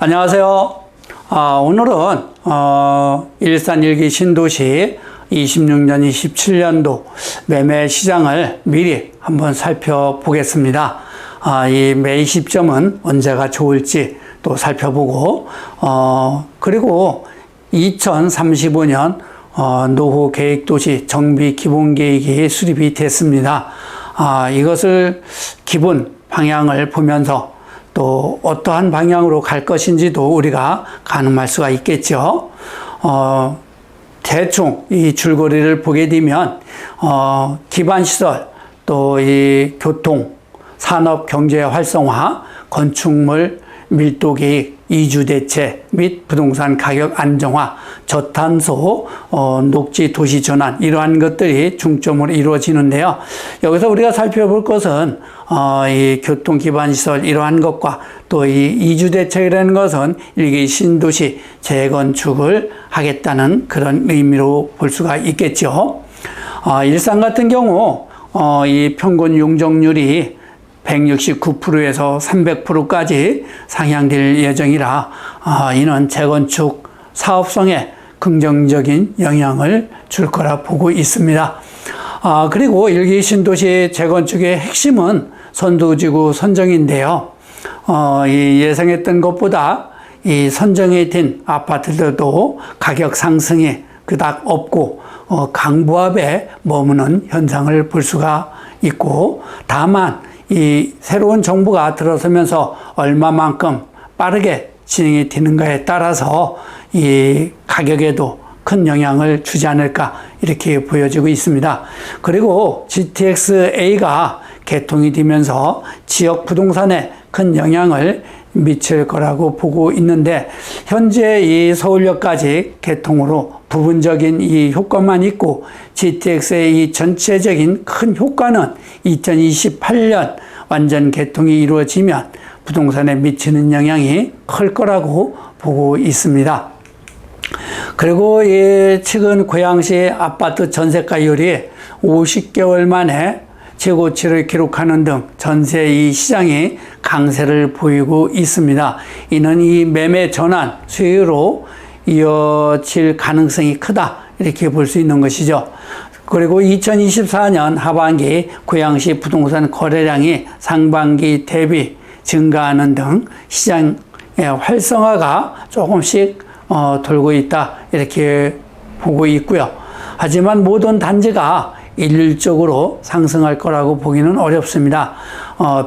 안녕하세요. 오늘은 일산 일기 신도시 26년, 27년도 매매 시장을 미리 한번 살펴보겠습니다. 이 매입 시점은 언제가 좋을지 또 살펴보고, 그리고 2035년 노후 계획도시 정비 기본 계획이 수립이 됐습니다. 이것을 기본 방향을 보면서 또 어떠한 방향으로 갈 것인지도 우리가 가늠할 수가 있겠죠. 대충 이 줄거리를 보게 되면 기반시설, 또 이 교통, 산업 경제 활성화, 건축물 밀도 계획, 이주 대책 및 부동산 가격 안정화, 저탄소, 녹지 도시 전환, 이러한 것들이 중점으로 이루어지는데요. 여기서 우리가 살펴볼 것은 이 교통 기반 시설 이러한 것과 또 이 이주 대책이라는 것은 일기 신도시 재건축을 하겠다는 그런 의미로 볼 수가 있겠죠. 일산 같은 경우 이 평균 용적률이 169%에서 300%까지 상향될 예정이라 이는 재건축 사업성에 긍정적인 영향을 줄 거라 보고 있습니다. 그리고 일기 신도시 재건축의 핵심은 선도지구 선정인데요. 이 예상했던 것보다 이 선정이 된 아파트들도 가격 상승이 그닥 없고 강부합에 머무는 현상을 볼 수가 있고, 다만 이 새로운 정부가 들어서면서 얼마만큼 빠르게 진행이 되는가에 따라서 이 가격에도 큰 영향을 주지 않을까 이렇게 보여지고 있습니다. 그리고 GTX-A가 개통이 되면서 지역 부동산에 큰 영향을 미칠 거라고 보고 있는데, 현재 이 서울역까지 개통으로 부분적인 이 효과만 있고 GTX의 이 전체적인 큰 효과는 2028년 완전 개통이 이루어지면 부동산에 미치는 영향이 클 거라고 보고 있습니다. 그리고 이 최근 고양시 아파트 전세가율이 50개월 만에 최고치를 기록하는 등 전세 이 시장이 강세를 보이고 있습니다. 이는 이 매매 전환 수요로 이어질 가능성이 크다 이렇게 볼 수 있는 것이죠. 그리고 2024년 하반기 고양시 부동산 거래량이 상반기 대비 증가하는 등 시장의 활성화가 조금씩 돌고 있다 이렇게 보고 있고요. 하지만 모든 단지가 일률적으로 상승할 거라고 보기는 어렵습니다.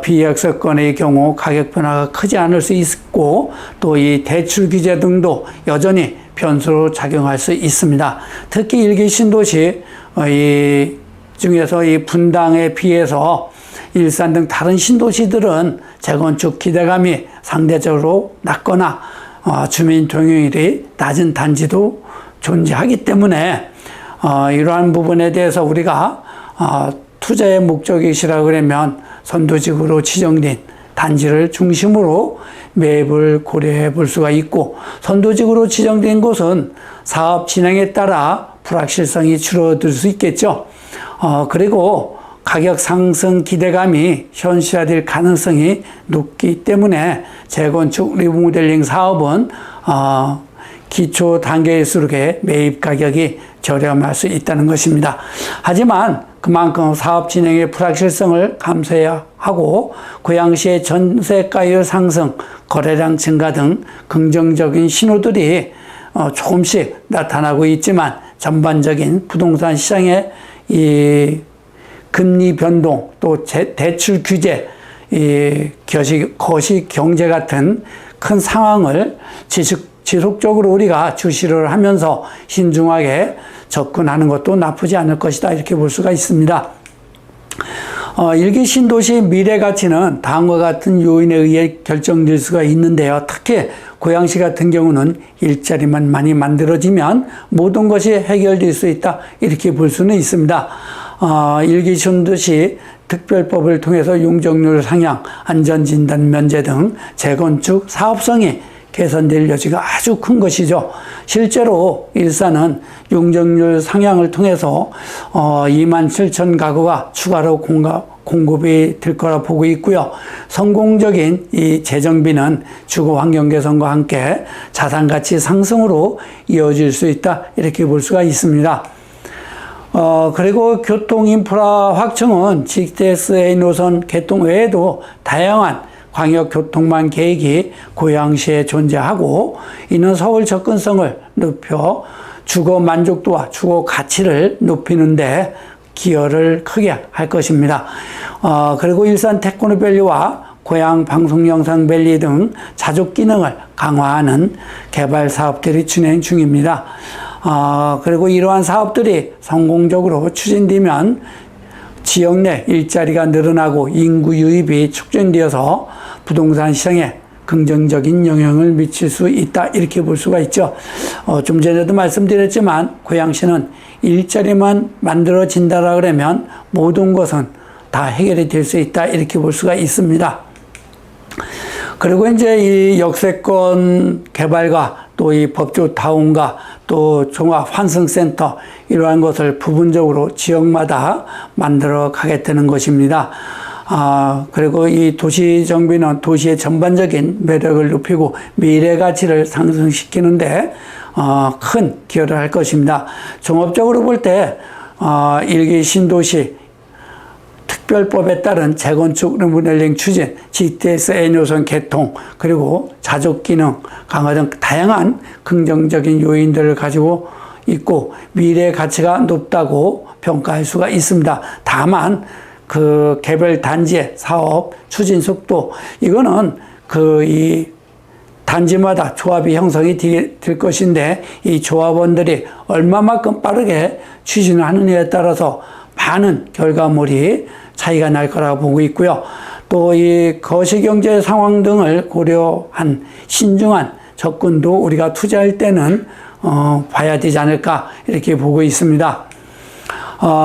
비약세권의 경우 가격 변화가 크지 않을 수 있고, 또 이 대출 규제 등도 여전히 변수로 작용할 수 있습니다. 특히 일기 신도시 이 중에서 이 분당에 비해서 일산 등 다른 신도시들은 재건축 기대감이 상대적으로 낮거나 주민 동의율이 낮은 단지도 존재하기 때문에 이러한 부분에 대해서 우리가 투자의 목적이시라 그러면 선도지구로 지정된 단지를 중심으로 매입을 고려해 볼 수가 있고, 선도지구로 지정된 곳은 사업 진행에 따라 불확실성이 줄어들 수 있겠죠. 그리고 가격 상승 기대감이 현실화될 가능성이 높기 때문에 재건축 리모델링 사업은 기초 단계일수록에 매입 가격이 저렴할 수 있다는 것입니다. 하지만 그만큼 사업 진행의 불확실성을 감수해야 하고, 고양시의 전세가율 상승, 거래량 증가 등 긍정적인 신호들이 조금씩 나타나고 있지만, 전반적인 부동산 시장의 이 금리 변동, 또 대출 규제, 이 거시 경제 같은 큰 상황을 지속적으로 우리가 주시를 하면서 신중하게 접근하는 것도 나쁘지 않을 것이다 이렇게 볼 수가 있습니다. 일기 신도시 미래 가치는 다음과 같은 요인에 의해 결정될 수가 있는데요. 특히 고양시 같은 경우는 일자리만 많이 만들어지면 모든 것이 해결될 수 있다 이렇게 볼 수는 있습니다. 일기 신도시 특별법을 통해서 용적률 상향, 안전진단 면제 등 재건축 사업성이 개선될 여지가 아주 큰 것이죠. 실제로 일산은 용적률 상향을 통해서 27,000 가구가 추가로 공급이 될 거라 보고 있고요. 성공적인 이 재정비는 주거 환경 개선과 함께 자산 가치 상승으로 이어질 수 있다, 이렇게 볼 수가 있습니다. 그리고 교통 인프라 확충은 GTX-A 노선 개통 외에도 다양한 광역 교통망 계획이 고양시에 존재하고, 이는 서울 접근성을 높여 주거 만족도와 주거 가치를 높이는데 기여를 크게 할 것입니다. 그리고 일산 테크노밸리와 고양 방송영상밸리 등 자족 기능을 강화하는 개발 사업들이 진행 중입니다. 그리고 이러한 사업들이 성공적으로 추진되면 지역 내 일자리가 늘어나고 인구 유입이 촉진되어서 부동산 시장에 긍정적인 영향을 미칠 수 있다, 이렇게 볼 수가 있죠. 좀 전에도 말씀드렸지만 고양시는 일자리만 만들어진다라 그러면 모든 것은 다 해결이 될 수 있다, 이렇게 볼 수가 있습니다. 그리고 이제 이 역세권 개발과 또 이 법조타운과 또 종합환승센터, 이러한 것을 부분적으로 지역마다 만들어 가겠다는 것입니다. 그리고 이 도시정비는 도시의 전반적인 매력을 높이고 미래 가치를 상승시키는데 큰 기여를 할 것입니다. 종합적으로 볼 때 1기 신도시 특별법에 따른 재건축 리모델링 추진, GTX-A 노선 개통, 그리고 자족 기능 강화 등 다양한 긍정적인 요인들을 가지고 있고 미래 가치가 높다고 평가할 수가 있습니다. 다만 그 개별 단지의 사업 추진 속도, 이거는 이 단지마다 조합이 형성이 될 것인데, 이 조합원들이 얼마만큼 빠르게 추진을 하느냐에 따라서 많은 결과물이 차이가 날 거라고 보고 있고요. 또 이 거시경제 상황 등을 고려한 신중한 접근도 우리가 투자할 때는 봐야 되지 않을까, 이렇게 보고 있습니다.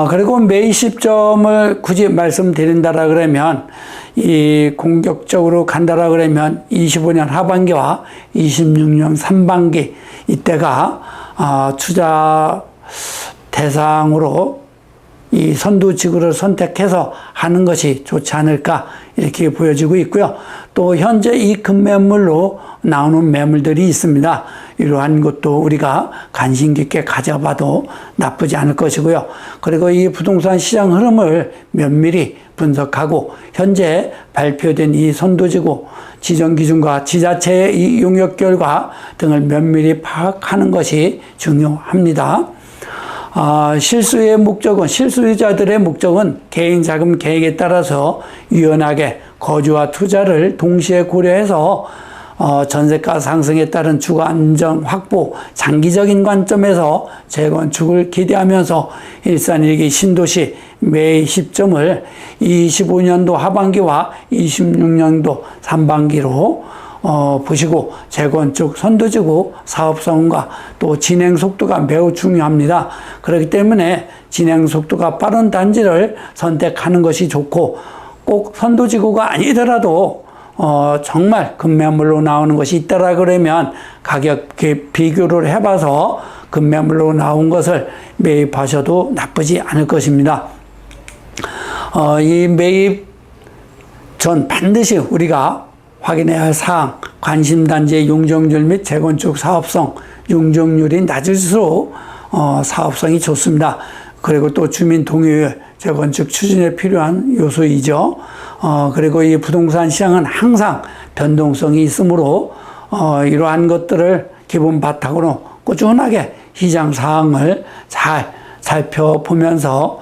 그리고 매입 시점을 굳이 말씀드린다라 그러면, 이 공격적으로 간다라 그러면 25년 하반기와 26년 상반기, 이때가 투자 대상으로 이 선두지구를 선택해서 하는 것이 좋지 않을까, 이렇게 보여지고 있고요. 또 현재 이 급매물로 나오는 매물들이 있습니다. 이러한 것도 우리가 관심 깊게 가져봐도 나쁘지 않을 것이고요. 그리고 이 부동산 시장 흐름을 면밀히 분석하고 현재 발표된 이 선도지구 지정 기준과 지자체의 이 용역 결과 등을 면밀히 파악하는 것이 중요합니다. 실수요자들의 목적은 개인 자금 계획에 따라서 유연하게 거주와 투자를 동시에 고려해서 전세가 상승에 따른 주거 안정 확보, 장기적인 관점에서 재건축을 기대하면서 일산 1기 신도시 매입 시점을 25년도 하반기와 26년도 상반기로 보시고 재건축 선도지구 사업성과 또 진행 속도가 매우 중요합니다. 그렇기 때문에 진행 속도가 빠른 단지를 선택하는 것이 좋고, 꼭 선도지구가 아니더라도 정말 급매물로 나오는 것이 있다라 그러면 가격 비교를 해봐서 급매물로 나온 것을 매입하셔도 나쁘지 않을 것입니다. 이 매입 전 반드시 우리가 확인해야 할 사항, 관심단지의 용적률 및 재건축 사업성, 용적률이 낮을수록 사업성이 좋습니다. 그리고 또 주민 동의율, 재건축 추진에 필요한 요소이죠. 그리고 이 부동산 시장은 항상 변동성이 있으므로 이러한 것들을 기본 바탕으로 꾸준하게 시장 사항을 잘 살펴보면서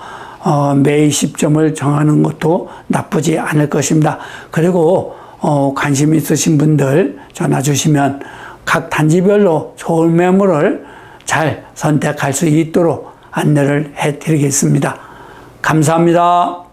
매입 시점을 정하는 것도 나쁘지 않을 것입니다. 그리고 관심 있으신 분들 전화 주시면 각 단지별로 좋은 매물을 잘 선택할 수 있도록 안내를 해드리겠습니다. 감사합니다.